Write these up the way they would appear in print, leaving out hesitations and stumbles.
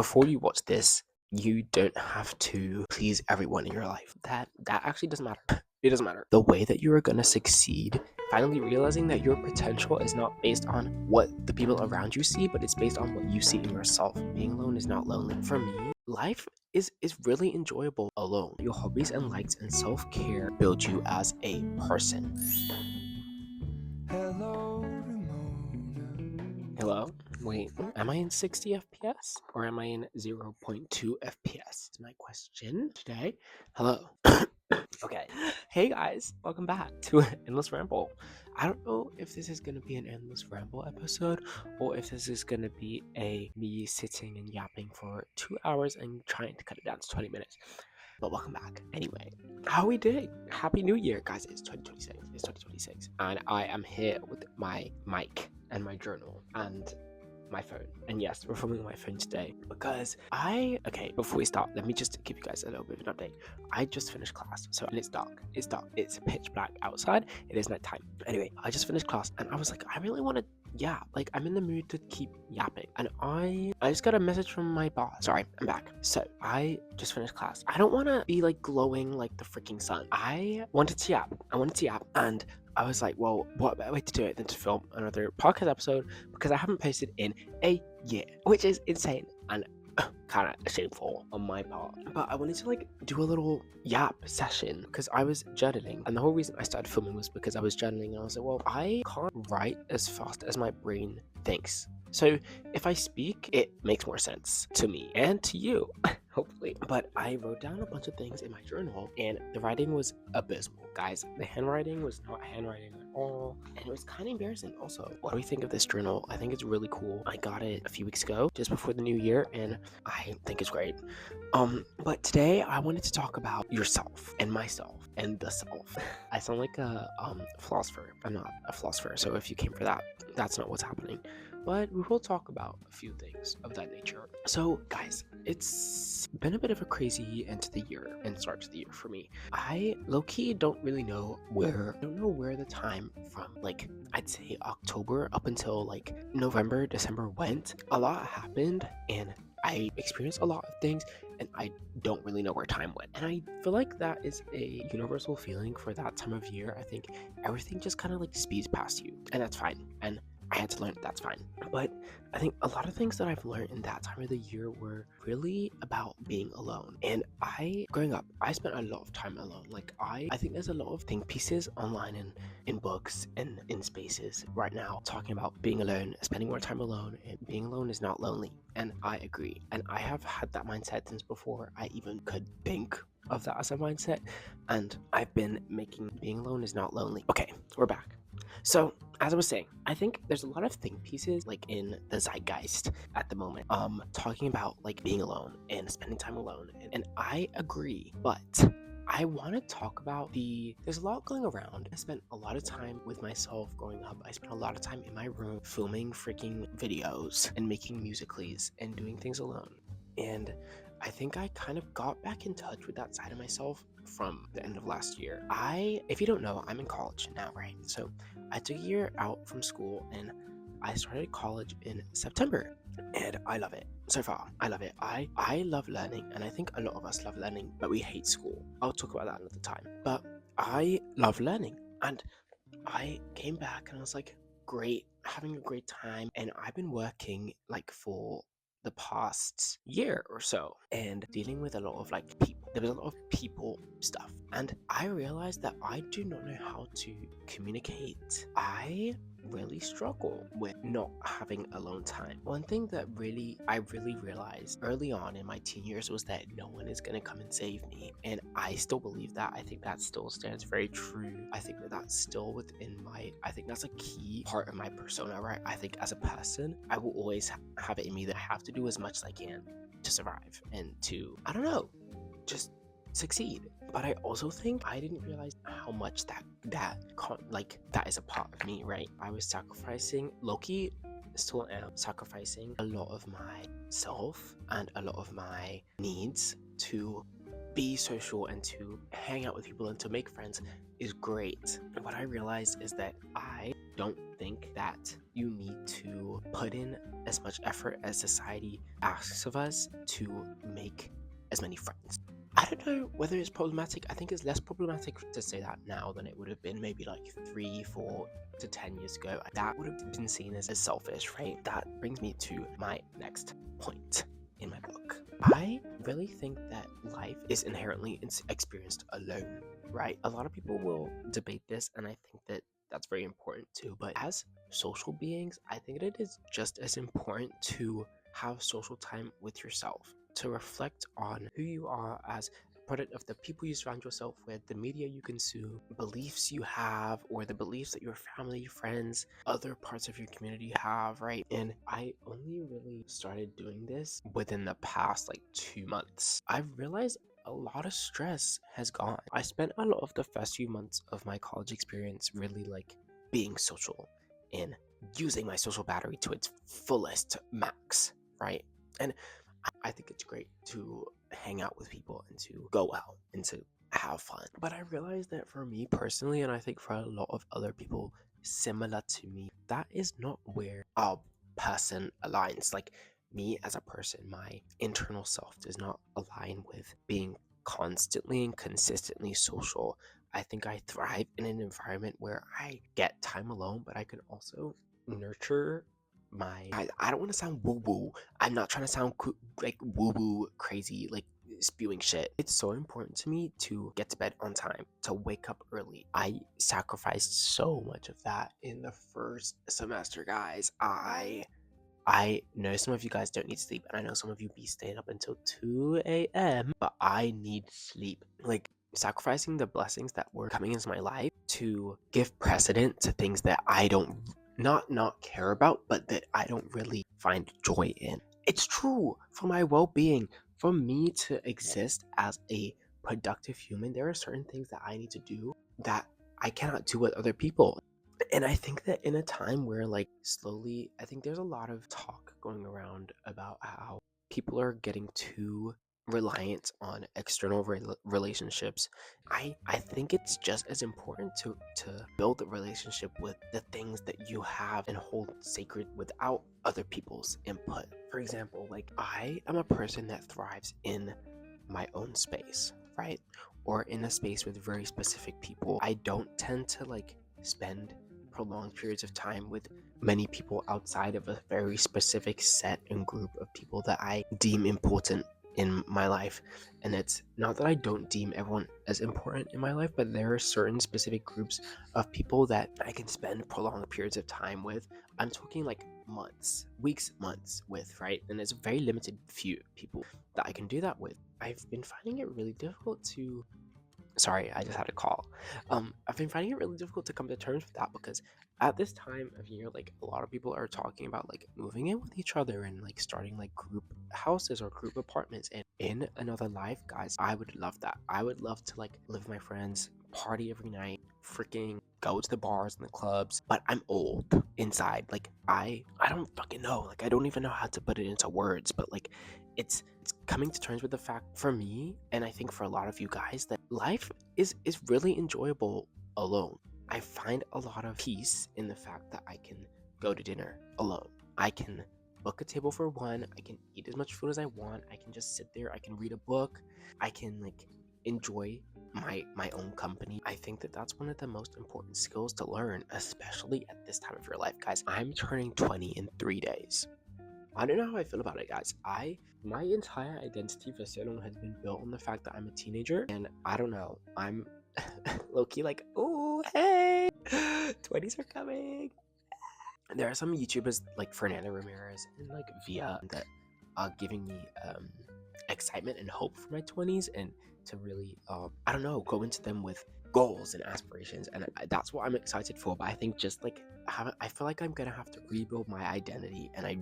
before you watch this, you don't have to please everyone in your life. That actually doesn't matter. It doesn't matter. The way that you are gonna succeed, finally realizing that your potential is not based on what the people around you see, but it's based on what you see in yourself. Being alone is not lonely. For me, life is really enjoyable alone. Your hobbies and likes and self-care build you as a person. Hello? Wait, am I in 60 FPS or am I in 0.2 FPS? Is my question today. Hello. Okay. Hey guys, welcome back to Endless Ramble. I don't know if this is gonna be an Endless Ramble episode or if this is gonna be me sitting and yapping for 2 hours and trying to cut it down to 20 minutes. But welcome back. Anyway, how are we doing? Happy New Year, guys. It's 2026. It's 2026. And I am here with my mic and my journal and my phone. And yes, we're filming on my phone today because before we start, let me just give you guys a little bit of an update. I just finished class, and it's dark. It's pitch black outside. It is nighttime. Anyway, I just finished class and I was like, I really want to I'm in the mood to keep yapping. And I just got a message from my boss. Sorry, I'm back. So I just finished class. I don't want to be like glowing like the freaking sun. I wanted to yap. And I was like, well, what better way to do it than to film another podcast episode, because I haven't posted in a year, which is insane and kind of shameful on my part. But I wanted to like do a little yap session because I was journaling, and the whole reason I started filming was because I was journaling and I was like, well, I can't write as fast as my brain thinks. So if I speak, it makes more sense to me and to you, hopefully. But I wrote down a bunch of things in my journal and the writing was abysmal, guys. The handwriting was not handwriting at all, and it was kind of embarrassing also. What do we think of this journal? I think it's really cool. I got it a few weeks ago, just before the new year, and I think it's great. But today I wanted to talk about yourself and myself and the self. I sound like a philosopher. I'm not a philosopher, so if you came for that, that's not what's happening. But we will talk about a few things of that nature. So, guys, it's been a bit of a crazy end to the year and start to the year for me. I low-key don't really know where the time from, like, I'd say October up until like November, December went. A lot happened and I experienced a lot of things and I don't really know where time went. And I feel like that is a universal feeling for that time of year. I think everything just kind of like speeds past you, and that's fine. And I had to learn that's fine. But I think a lot of things that I've learned in that time of the year were really about being alone. And growing up, I spent a lot of time alone. Like I think there's a lot of think pieces online and in books and in spaces right now talking about being alone, spending more time alone, and being alone is not lonely. And I agree. And I have had that mindset since before I even could think of that as a mindset. And I've been making being alone is not lonely. Okay, we're back. So, as I was saying, I think there's a lot of think pieces like in the zeitgeist at the moment, talking about like being alone and spending time alone. And I agree, but I want to talk about there's a lot going around. I spent a lot of time with myself growing up. I spent a lot of time in my room filming freaking videos and making musicals and doing things alone. And I think I kind of got back in touch with that side of myself from the end of last year. If you don't know, I'm in college now, right? So I took a year out from school and I started college in September, and I love it so far. I love it. I love learning, and I think a lot of us love learning, but we hate school. I'll talk about that another time. But I love learning, and I came back and I was like, great, having a great time. And I've been working like for the past year or so and dealing with a lot of like people. There was a lot of people stuff, and I realized that I do not know how to communicate. I really struggle with not having alone time. One thing that I really realized early on in my teen years was that no one is going to come and save me, and I still believe that. I think that still stands very true. I think that that's still I think that's a key part of my persona, right? I think as a person, I will always have it in me that I have to do as much as I can to survive and to, I don't know, just succeed. But I also think I didn't realize how much that is a part of me, right? I was sacrificing, low-key still am sacrificing a lot of myself and a lot of my needs to be social and to hang out with people and to make friends is great. And what I realized is that I don't think that you need to put in as much effort as society asks of us to make as many friends. I don't know whether it's problematic. I think it's less problematic to say that now than it would have been maybe like 3, 4 to 10 years ago. That would have been seen as selfish, right? That brings me to my next point in my book. I really think that life is inherently experienced alone, right? A lot of people will debate this, and I think that that's very important too. But as social beings, I think it is just as important to have social time with yourself, to reflect on who you are as a product of the people you surround yourself with, the media you consume, beliefs you have, or the beliefs that your family, friends, other parts of your community have, right? And I only really started doing this within the past like 2 months. I've realized a lot of stress has gone. I spent a lot of the first few months of my college experience really like being social and using my social battery to its fullest max, right? And I think it's great to hang out with people and to go out and to have fun. But I realized that for me personally, and I think for a lot of other people similar to me, that is not where our person aligns. Like me as a person, my internal self does not align with being constantly and consistently social. I think I thrive in an environment where I get time alone, but I can also nurture I don't want to sound woo woo. I'm not trying to sound like woo woo crazy, like spewing shit. It's so important to me to get to bed on time, to wake up early. I sacrificed so much of that in the first semester, guys. I know some of you guys don't need sleep, and I know some of you be staying up until 2 a.m., but I need sleep. Like, sacrificing the blessings that were coming into my life to give precedent to things that I don't not care about, but that I don't really find joy in. It's true for my well-being, for me to exist as a productive human. There are certain things that I need to do that I cannot do with other people. And I think that in a time where, like, slowly, I think there's a lot of talk going around about how people are getting too reliant on external relationships. I think it's just as important to build a relationship with the things that you have and hold sacred without other people's input. For example, like, I am a person that thrives in my own space, right? Or in a space with very specific people. I don't tend to like spend prolonged periods of time with many people outside of a very specific set and group of people that I deem important in my life. And it's not that I don't deem everyone as important in my life, but there are certain specific groups of people that I can spend prolonged periods of time with. I'm talking like months, weeks, months with, right? And there's a very limited few people that I can do that with. I've been finding it really difficult to Sorry, I just had a call. I've been finding it really difficult to come to terms with that because at this time of year, like a lot of people are talking about like moving in with each other and like starting like group houses or group apartments. And in another life, guys, I would love that. I would love to like live with my friends, party every night, freaking go to the bars and the clubs. But I'm old inside. Like I don't fucking know. Like I don't even know how to put it into words. But like it's coming to terms with the fact for me, and I think for a lot of you guys, that life is really enjoyable alone. I find a lot of peace in the fact that I can go to dinner alone. I can book a table for one. I can eat as much food as I want. I can just sit there. I can read a book. I can like enjoy my own company. I think that that's one of the most important skills to learn, especially at this time of your life, guys. I'm turning 20 in 3 days. I don't know how I feel about it, guys. My entire identity for so long has been built on the fact that I'm a teenager, and I don't know. I'm low-key like, oh hey, 20s are coming. There are some YouTubers like Fernando Ramirez and like Via that are giving me excitement and hope for my 20s, and to really I don't know, go into them with goals and aspirations, and that's what I'm excited for. But I think just like I feel like I'm gonna have to rebuild my identity, and I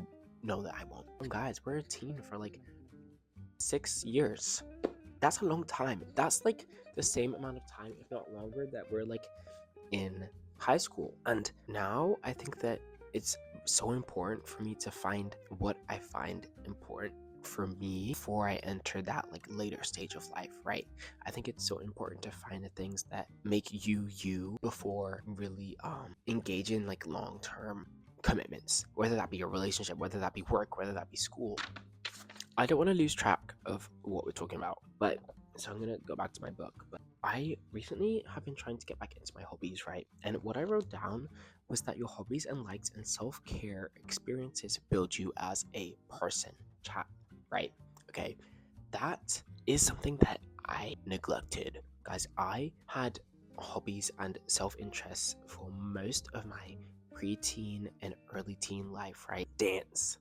know that I won't. Guys, we're a teen for like 6 years. That's a long time. That's like the same amount of time, if not longer, that we're like in high school. And now I think that it's so important for me to find what I find important for me before I enter that like later stage of life, right? I think it's so important to find the things that make you before really engage in like long-term commitments, whether that be a relationship, whether that be work, whether that be school. I don't want to lose track of what we're talking about, but so I'm gonna go back to my book. But I recently have been trying to get back into my hobbies, right? And what I wrote down was that your hobbies and likes and self-care experiences build you as a person. Chat, right? Okay, that is something that I neglected, guys. I had hobbies and self-interests for most of my preteen and early teen life, right? Dance,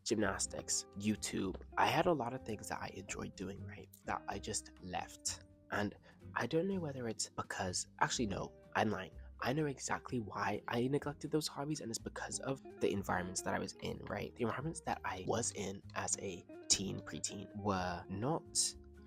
gymnastics, YouTube. I had a lot of things that I enjoyed doing, right? That I just left. And I don't know whether it's because, actually, no, I'm lying. I know exactly why I neglected those hobbies, and it's because of the environments that I was in, right? The environments that I was in as a teen, preteen, were not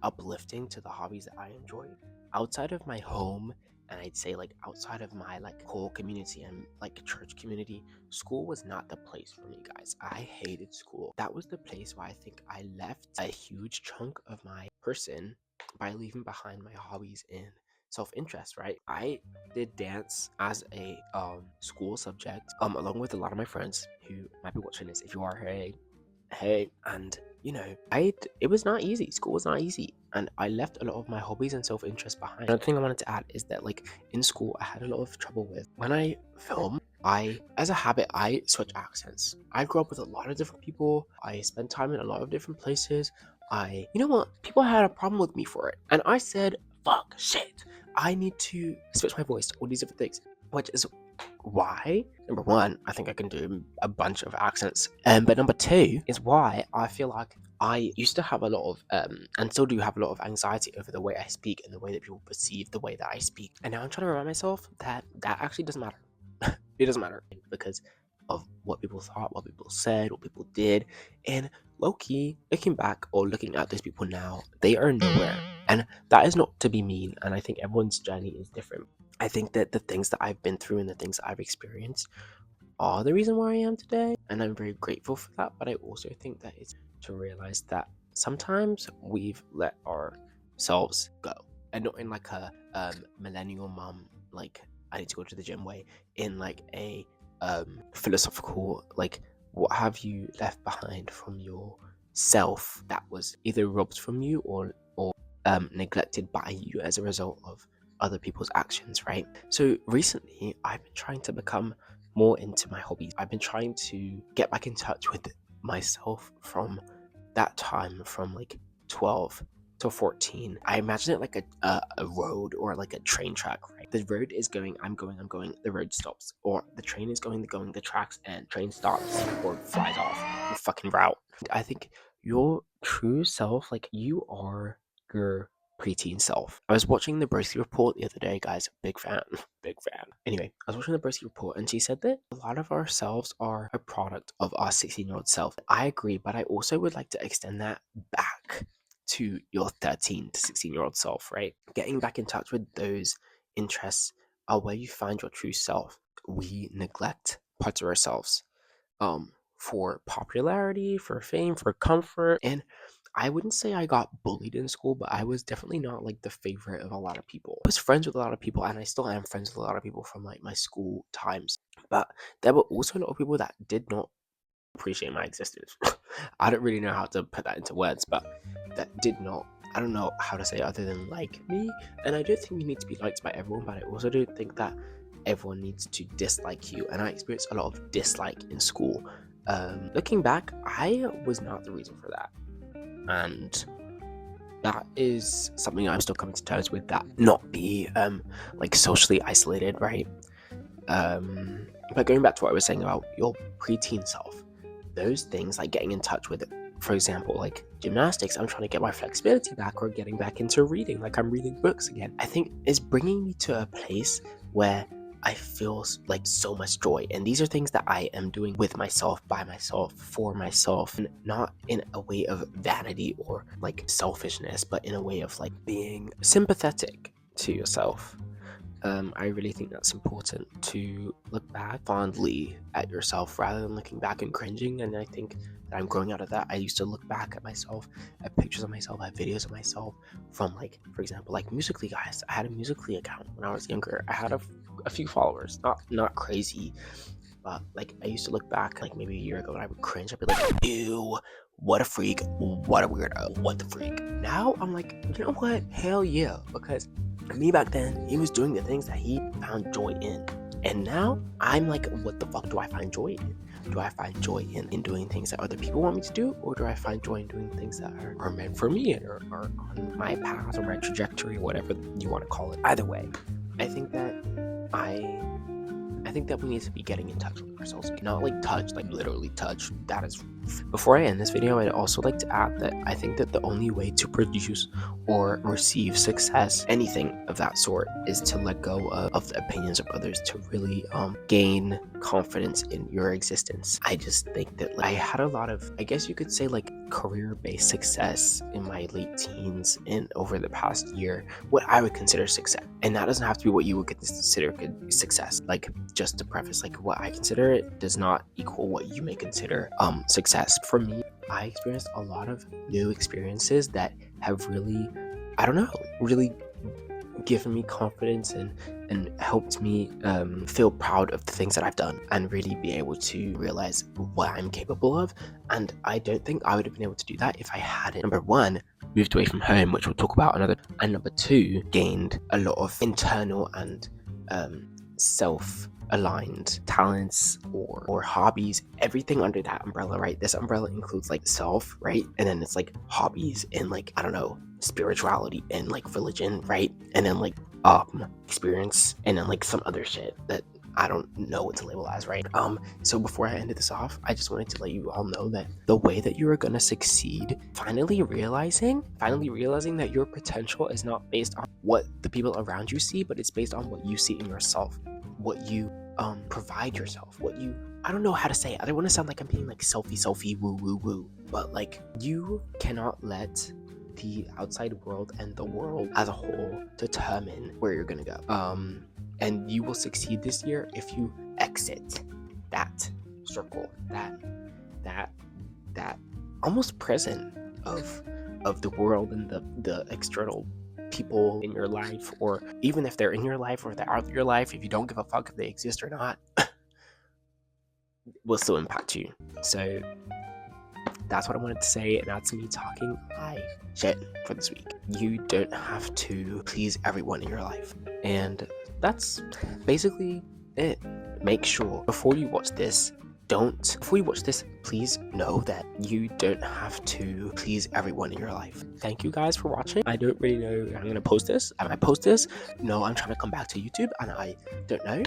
uplifting to the hobbies that I enjoyed. Outside of my home, and I'd say like outside of my like core community and like church community, school was not the place for me, guys. I hated school. That was the place where I think I left a huge chunk of my person by leaving behind my hobbies in self-interest, right? I did dance as a school subject along with a lot of my friends who might be watching this. If you are, hey, and you know, it was not easy. School was not easy, and I left a lot of my hobbies and self-interest behind. Another thing I wanted to add is that like in school I had a lot of trouble with when I film. As a habit, I switch accents. I grew up with a lot of different people. I spent time in a lot of different places. You know what? People had a problem with me for it, and I said, "Fuck, shit, I need to switch my voice to all these different things," which is why, number one, I think I can do a bunch of accents, but number two is why I feel like I used to have a lot of and still do have a lot of anxiety over the way I speak and the way that people perceive the way that I speak, and now I'm trying to remind myself that that actually doesn't matter. It doesn't matter because of what people thought, what people said, what people did, and low-key, looking back or looking at those people now, they are nowhere, and that is not to be mean, and I think everyone's journey is different. I think that the things that I've been through and the things that I've experienced are the reason where I am today, and I'm very grateful for that. But I also think that it's to realize that sometimes we've let ourselves go, and not in like a millennial mom, like I need to go to the gym way, in like a philosophical, like what have you left behind from your self that was either robbed from you or neglected by you as a result of other people's actions, right? So recently I've been trying to become more into my hobbies. I've been trying to get back in touch with myself from that time, from like 12 to 14. I imagine it like a road or like a train track, right? The road is going, I'm going, the road stops. Or the train is going, the tracks end, train stops or flies off the fucking route. I think your true self, like you are your preteen self. I was watching the Broski Report the other day, guys. Big fan. Big fan. Anyway, I was watching the Broski Report and she said that a lot of ourselves are a product of our 16-year-old self. I agree, but I also would like to extend that back to your 13 to 16-year-old self, right? Getting back in touch with those interests are where you find your true self. We neglect parts of ourselves for popularity, for fame, for comfort, and I wouldn't say I got bullied in school, but I was definitely not like the favorite of a lot of people. I was friends with a lot of people, and I still am friends with a lot of people from like my school times. But there were also a lot of people that did not appreciate my existence. I don't really know how to put that into words, but that did not. I don't know how to say it other than like me. And I don't think you need to be liked by everyone, but I also don't think that everyone needs to dislike you. And I experienced a lot of dislike in school. Looking back, I was not the reason for that. And that is something I'm still coming to terms with, that not be like socially isolated, right? But going back to what I was saying about your preteen self, those things like getting in touch with it, for example, like gymnastics, I'm trying to get my flexibility back, or getting back into reading, like I'm reading books again, I think is bringing me to a place where I feel like so much joy. And these are things that I am doing with myself, by myself, for myself, and not in a way of vanity or like selfishness, but in a way of like being sympathetic to yourself. I really think that's important, to look back fondly at yourself rather than looking back and cringing. And I think that I'm growing out of that. I used to look back at myself, at pictures of myself, at videos of myself from, like, for example, like Musically, guys. I had a Musically account when I was younger. I had a few followers, not crazy, but like I used to look back like maybe a year ago and I would cringe. I'd be like, ew, what a freak, what a weirdo, what the freak. Now I'm like, you know what? Hell yeah, because me back then, he was doing the things that he found joy in. And now I'm like, what the fuck do I find joy in? Do I find joy in doing things that other people want me to do? Or do I find joy in doing things that are meant for me and are on my path or my trajectory, whatever you want to call it? Either way, I think that we need to be getting in touch with ourselves. Not like touch, like literally touch. That is. Before I end this video, I'd also like to add that I think that the only way to produce or receive success, anything of that sort, is to let go of the opinions of others, to really gain confidence in your existence. I just think that I had a lot of, I guess you could say, like career-based success in my late teens and over the past year, what I would consider success. And that doesn't have to be what you would consider success. Like, just to preface, like what I consider it does not equal what you may consider success. For me, I experienced a lot of new experiences that have really, really given me confidence and helped me feel proud of the things that I've done and really be able to realize what I'm capable of. And I don't think I would have been able to do that if I hadn't, number one, moved away from home, which we'll talk about another, and number two, gained a lot of internal and self-aligned talents or hobbies, everything under that umbrella, right? This umbrella includes like self, right? And then it's like hobbies and like, I don't know, spirituality and like religion, right? And then like experience and then like some other shit that I don't know what to label as, right? So before I ended this off, I just wanted to let you all know that the way that you are gonna succeed, finally realizing that your potential is not based on what the people around you see, but it's based on what you see in yourself, what you provide yourself, what you, I don't know how to say it. I don't want to sound like I'm being like selfie woo woo woo, but like you cannot let the outside world and the world as a whole determine where you're gonna go. And you will succeed this year if you exit that circle, that almost prison of the world and the external people in your life, or even if they're in your life or they're out of your life, if you don't give a fuck if they exist or not, will still impact you. So that's what I wanted to say, and that's me talking shit for this week. You don't have to please everyone in your life, and that's basically it. Make sure before you watch this, please know that you don't have to please everyone in your life. Thank you guys for watching. I don't really know if I'm gonna post this. I might post this. No, I'm trying to come back to YouTube and I don't know.